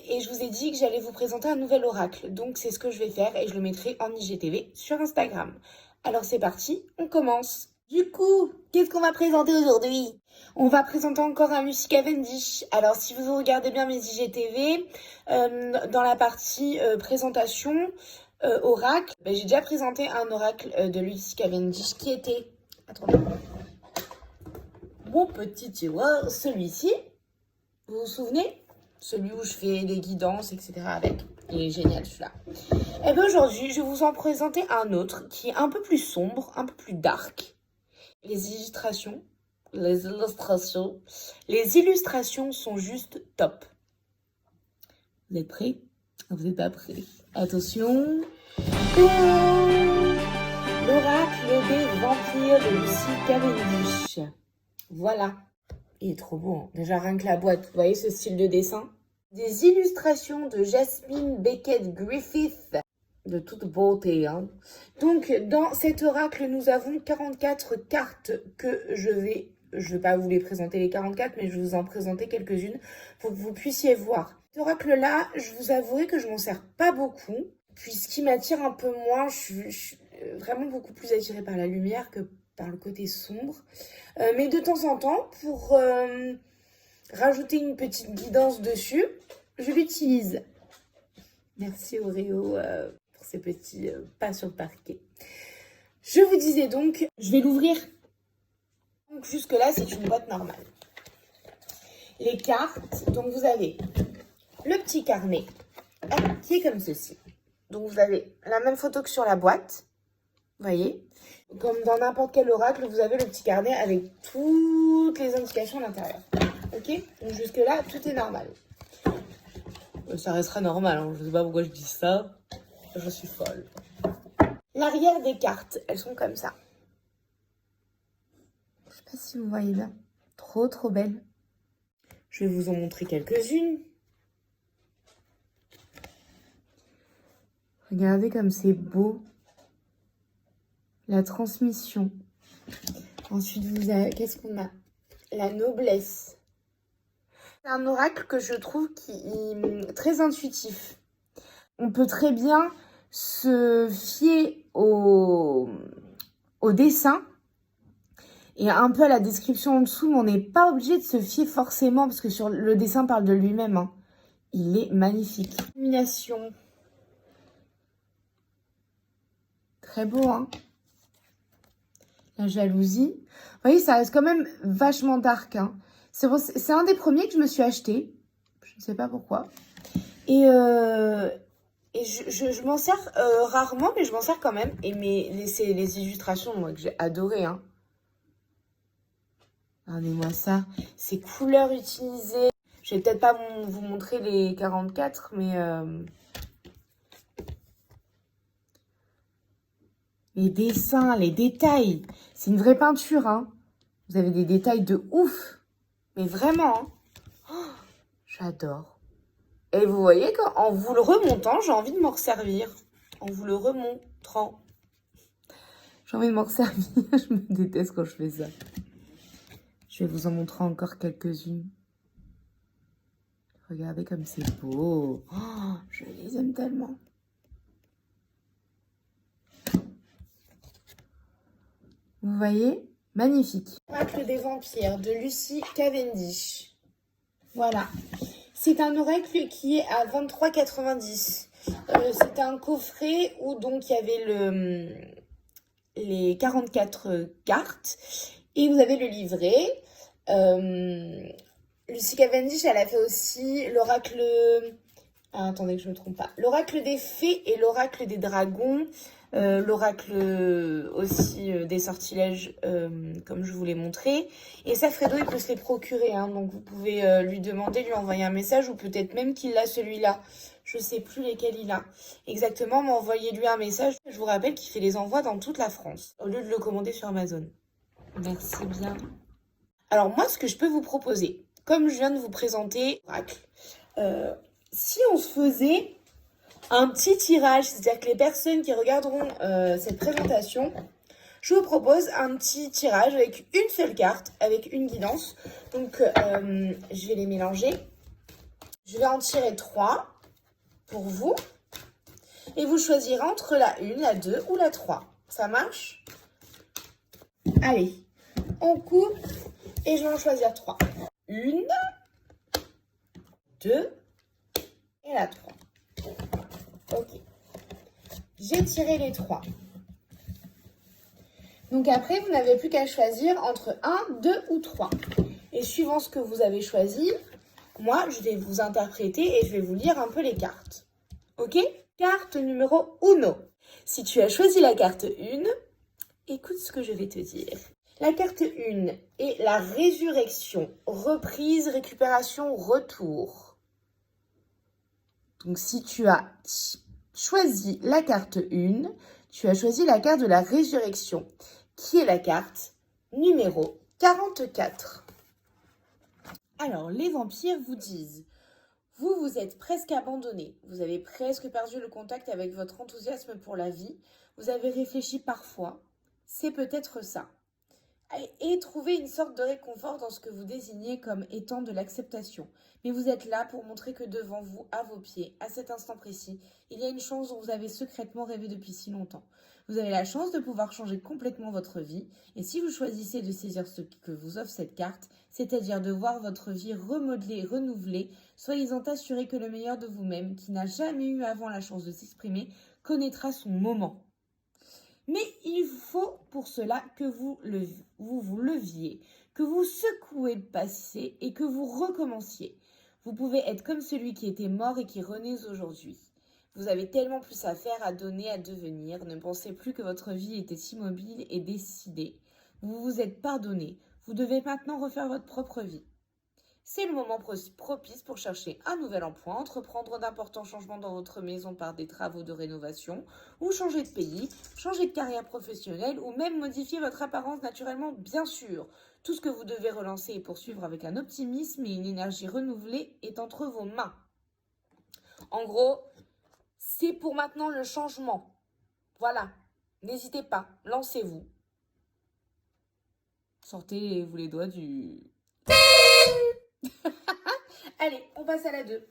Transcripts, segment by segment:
et je vous ai dit que j'allais vous présenter un nouvel oracle. Donc c'est ce que je vais faire et je le mettrai en IGTV sur Instagram. Alors c'est parti, on commence. Du coup, qu'est-ce qu'on va présenter aujourd'hui? On va présenter encore un Lucy Cavendish. Alors si vous regardez bien mes IGTV, dans la partie présentation, oracle, j'ai déjà présenté un oracle de Lucy Cavendish qui était... Attendez. Mon petit tiroir, celui-ci. Vous vous souvenez? Celui où je fais des guidances, etc. avec. Il est génial celui-là. Et bien aujourd'hui, je vais vous en présenter un autre qui est un peu plus sombre, un peu plus dark. Les illustrations sont juste top. Vous êtes prêts? Vous n'êtes pas prêts? Attention. L'oracle des vampires de Lucy Cavendish. Voilà. Il est trop beau, hein. Déjà rien que la boîte. Vous voyez ce style de dessin? Des illustrations de Jasmine Beckett Griffith. De toute beauté, hein. Donc, dans cet oracle, nous avons 44 cartes que je vais pas vous les présenter les 44, mais je vais vous en présenter quelques-unes pour que vous puissiez voir. Cet oracle-là, je vous avouerai que je m'en sers pas beaucoup, puisqu'il m'attire un peu moins. Je suis vraiment beaucoup plus attirée par la lumière que par le côté sombre. Mais de temps en temps, pour rajouter une petite guidance dessus, je l'utilise. Merci Oreo pour ces petits pas sur le parquet. Je vous disais donc, je vais l'ouvrir. Donc jusque là, c'est une boîte normale. Les cartes, donc vous avez le petit carnet qui est comme ceci. Donc vous avez la même photo que sur la boîte. Vous voyez, comme dans n'importe quel oracle, vous avez le petit carnet avec toutes les indications à l'intérieur. Ok? Donc jusque là, tout est normal. Ça restera normal, hein. Je ne sais pas pourquoi je dis ça. Je suis folle. L'arrière des cartes, elles sont comme ça. Je ne sais pas si vous voyez bien. Trop, trop belles. Je vais vous en montrer quelques-unes. Regardez comme c'est beau. La transmission. Ensuite, vous avez... Qu'est-ce qu'on a? La noblesse. C'est un oracle que je trouve qui est très intuitif. On peut très bien se fier au dessin et un peu à la description en dessous, mais on n'est pas obligé de se fier forcément parce que sur le dessin parle de lui-même, hein. Il est magnifique. Illumination. Très beau, hein. La jalousie. Vous voyez, ça reste quand même vachement dark, hein. C'est un des premiers que je me suis acheté. Je ne sais pas pourquoi. Et je m'en sers rarement, mais je m'en sers quand même. Et c'est les illustrations, moi, que j'ai adoré, hein. Regardez-moi ça. Ces couleurs utilisées. Je vais peut-être pas vous montrer les 44, mais... les dessins, les détails. C'est une vraie peinture, hein. Vous avez des détails de ouf. Mais vraiment, hein. Oh, j'adore. Et vous voyez qu'en vous le remontant, j'ai envie de m'en resservir. En vous le remontrant. J'ai envie de m'en resservir. Je me déteste quand je fais ça. Je vais vous en montrer encore quelques-unes. Regardez comme c'est beau. Oh, je les aime tellement. Vous voyez? Magnifique. Oracle des vampires de Lucy Cavendish. Voilà. C'est un oracle qui est à 23,90 €. C'est un coffret où donc il y avait les 44 cartes. Et vous avez le livret. Lucy Cavendish, elle a fait aussi l'oracle... Ah, attendez que je ne me trompe pas. L'oracle des fées et l'oracle des dragons. L'oracle aussi des sortilèges, comme je vous l'ai montré. Et ça, Fredo, il peut se les procurer, hein, donc vous pouvez lui demander, lui envoyer un message, ou peut-être même qu'il a celui-là. Je ne sais plus lesquels il a exactement, mais envoyez-lui un message. Je vous rappelle qu'il fait les envois dans toute la France, au lieu de le commander sur Amazon. Merci bien. Alors moi, ce que je peux vous proposer, comme je viens de vous présenter l'oracle, si on se faisait... un petit tirage, c'est-à-dire que les personnes qui regarderont cette présentation, je vous propose un petit tirage avec une seule carte, avec une guidance. Donc, je vais les mélanger. Je vais en tirer 3 pour vous. Et vous choisirez entre la 1, la 2 ou la 3. Ça marche? Allez, on coupe et je vais en choisir 3. 1, 2 et la 3. Ok. J'ai tiré les 3. Donc après, vous n'avez plus qu'à choisir entre 1, 2 ou 3. Et suivant ce que vous avez choisi, moi, je vais vous interpréter et je vais vous lire un peu les cartes. Ok? Carte numéro 1. Si tu as choisi la carte 1, écoute ce que je vais te dire. La carte 1 est la résurrection, reprise, récupération, retour. Donc si tu as choisi la carte 1, tu as choisi la carte de la résurrection, qui est la carte numéro 44. Alors, les vampires vous disent, vous vous êtes presque abandonné, vous avez presque perdu le contact avec votre enthousiasme pour la vie, vous avez réfléchi parfois, c'est peut-être ça. Et trouver une sorte de réconfort dans ce que vous désignez comme étant de l'acceptation. Mais vous êtes là pour montrer que devant vous, à vos pieds, à cet instant précis, il y a une chance dont vous avez secrètement rêvé depuis si longtemps. Vous avez la chance de pouvoir changer complètement votre vie. Et si vous choisissez de saisir ce que vous offre cette carte, c'est-à-dire de voir votre vie remodelée, renouvelée, soyez-en assurés que le meilleur de vous-même, qui n'a jamais eu avant la chance de s'exprimer, connaîtra son moment. Mais il faut pour cela que vous leviez, que vous secouez le passé et que vous recommenciez. Vous pouvez être comme celui qui était mort et qui renaît aujourd'hui. Vous avez tellement plus à faire, à donner, à devenir. Ne pensez plus que votre vie était immobile et décidée. Vous vous êtes pardonné. Vous devez maintenant refaire votre propre vie. C'est le moment propice pour chercher un nouvel emploi, entreprendre d'importants changements dans votre maison par des travaux de rénovation, ou changer de pays, changer de carrière professionnelle, ou même modifier votre apparence naturellement, bien sûr. Tout ce que vous devez relancer et poursuivre avec un optimisme et une énergie renouvelée est entre vos mains. En gros, c'est pour maintenant le changement. Voilà, n'hésitez pas, lancez-vous. Sortez-vous les doigts du... Allez, on passe à la 2.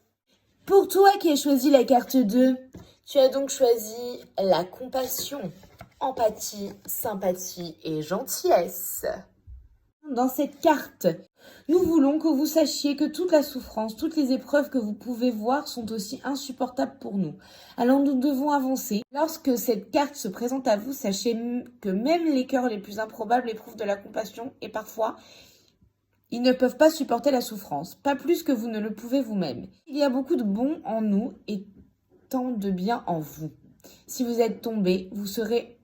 Pour toi qui as choisi la carte 2, tu as donc choisi la compassion, empathie, sympathie et gentillesse. Dans cette carte, nous voulons que vous sachiez que toute la souffrance, toutes les épreuves que vous pouvez voir sont aussi insupportables pour nous. Alors nous devons avancer. Lorsque cette carte se présente à vous, sachez que même les cœurs les plus improbables éprouvent de la compassion et parfois, ils ne peuvent pas supporter la souffrance, pas plus que vous ne le pouvez vous-même. Il y a beaucoup de bon en nous et tant de bien en vous. Si vous êtes tombé, vous serez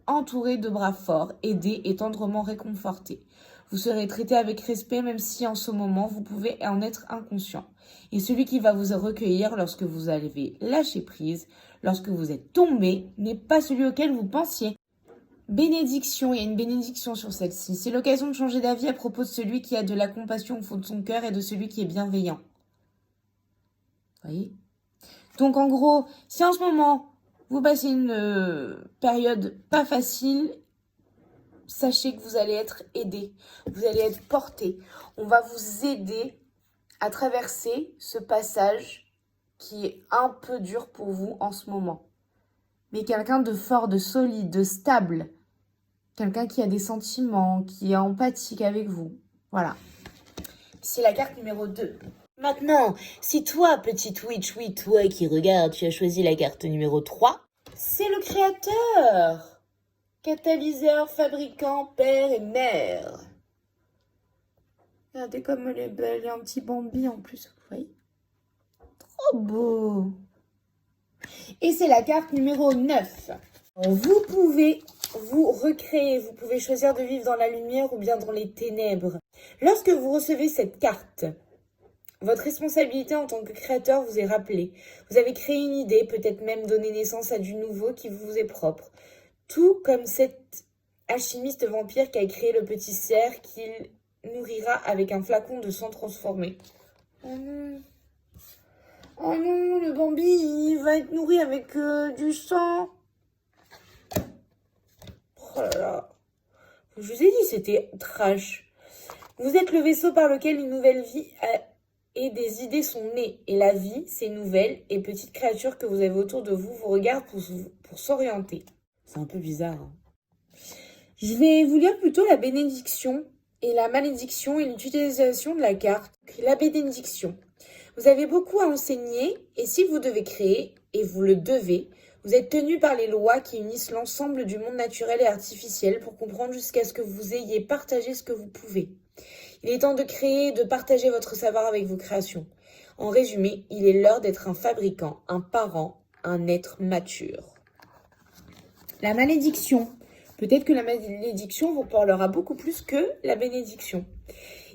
entouré de bras forts, aidé et tendrement réconforté. Vous serez traité avec respect même si en ce moment vous pouvez en être inconscient. Et celui qui va vous recueillir lorsque vous avez lâché prise, lorsque vous êtes tombé, n'est pas celui auquel vous pensiez. Bénédiction, il y a une bénédiction sur celle-ci. C'est l'occasion de changer d'avis à propos de celui qui a de la compassion au fond de son cœur et de celui qui est bienveillant. Vous voyez? Donc en gros, si en ce moment, vous passez une période pas facile, sachez que vous allez être aidé, vous allez être porté. On va vous aider à traverser ce passage qui est un peu dur pour vous en ce moment. Mais quelqu'un de fort, de solide, de stable. Quelqu'un qui a des sentiments, qui est empathique avec vous. Voilà. C'est la carte numéro 2. Maintenant, si toi, petite witch, oui, toi qui regardes, tu as choisi la carte numéro 3, c'est le créateur. Catalyseur, fabricant, père et mère. Regardez comme elle est belle. Il y a un petit Bambi en plus, vous voyez? Trop beau. Et c'est la carte numéro 9. Vous pouvez vous recréer, vous pouvez choisir de vivre dans la lumière ou bien dans les ténèbres. Lorsque vous recevez cette carte, votre responsabilité en tant que créateur vous est rappelée. Vous avez créé une idée, peut-être même donné naissance à du nouveau qui vous est propre. Tout comme cet alchimiste vampire qui a créé le petit cerf qu'il nourrira avec un flacon de sang transformé. Oh non. Oh non, le Bambi, il va être nourri avec du sang. Oh là là. Je vous ai dit, c'était trash. Vous êtes le vaisseau par lequel une nouvelle vie et des idées sont nées. Et la vie, ces nouvelles et petites créatures que vous avez autour de vous vous regardent pour s'orienter. C'est un peu bizarre. Hein. Je vais vous lire plutôt la bénédiction et la malédiction et l'utilisation de la carte. La bénédiction. Vous avez beaucoup à enseigner et si vous devez créer, et vous le devez, vous êtes tenu par les lois qui unissent l'ensemble du monde naturel et artificiel pour comprendre jusqu'à ce que vous ayez partagé ce que vous pouvez. Il est temps de créer et de partager votre savoir avec vos créations. En résumé, il est l'heure d'être un fabricant, un parent, un être mature. La malédiction. Peut-être que la malédiction vous parlera beaucoup plus que la bénédiction.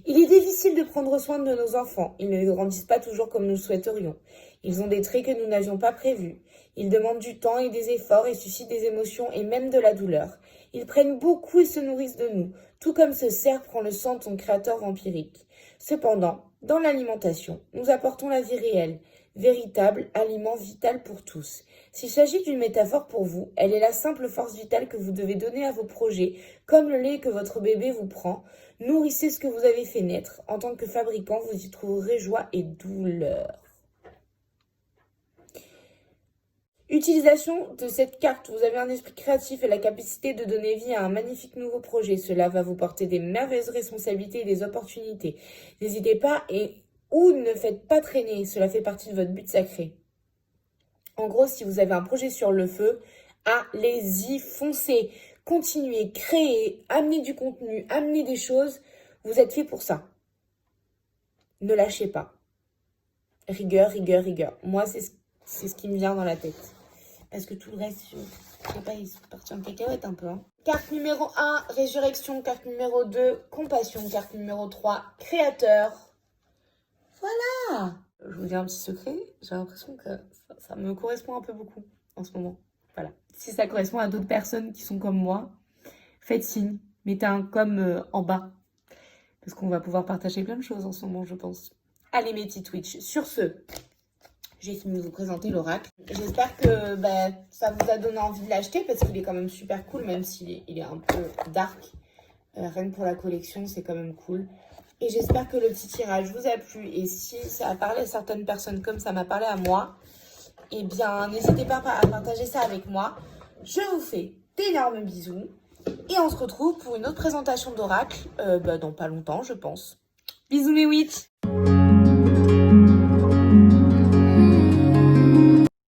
Il est difficile de prendre soin de nos enfants. Ils ne grandissent pas toujours comme nous le souhaiterions. Ils ont des traits que nous n'avions pas prévus. Ils demandent du temps et des efforts et suscitent des émotions et même de la douleur. Ils prennent beaucoup et se nourrissent de nous, tout comme ce cerf prend le sang de son créateur vampirique. Cependant, dans l'alimentation, nous apportons la vie réelle, véritable aliment vital pour tous. S'il s'agit d'une métaphore pour vous, elle est la simple force vitale que vous devez donner à vos projets, comme le lait que votre bébé vous prend. Nourrissez ce que vous avez fait naître. En tant que fabricant, vous y trouverez joie et douleur. Utilisation de cette carte. Vous avez un esprit créatif et la capacité de donner vie à un magnifique nouveau projet. Cela va vous porter des merveilleuses responsabilités et des opportunités. N'hésitez pas ou ne faites pas traîner. Cela fait partie de votre but sacré. En gros, si vous avez un projet sur le feu, allez-y, foncez. Continuez, créez, amenez du contenu, amenez des choses. Vous êtes fait pour ça. Ne lâchez pas. Rigueur, rigueur, rigueur. Moi, c'est ce qui me vient dans la tête. Parce que tout le reste, je sais pas, ils sont partis en cacahuète un peu. Hein. Carte numéro 1, résurrection. Carte numéro 2, compassion. Carte numéro 3, créateur. Voilà. Je vous dis un petit secret. J'ai l'impression que ça me correspond un peu beaucoup en ce moment. Voilà. Si ça correspond à d'autres personnes qui sont comme moi, faites signe. Mettez un comme en bas. Parce qu'on va pouvoir partager plein de choses en ce moment, je pense. Allez, mes petits Twitch. Sur ce, j'ai fini de vous présenter l'oracle. J'espère que ça vous a donné envie de l'acheter parce qu'il est quand même super cool, même s'il est un peu dark. Rien que pour la collection, c'est quand même cool. Et j'espère que le petit tirage vous a plu. Et si ça a parlé à certaines personnes comme ça m'a parlé à moi, eh bien, n'hésitez pas à partager ça avec moi. Je vous fais d'énormes bisous. Et on se retrouve pour une autre présentation d'oracle dans pas longtemps, je pense. Bisous les witches!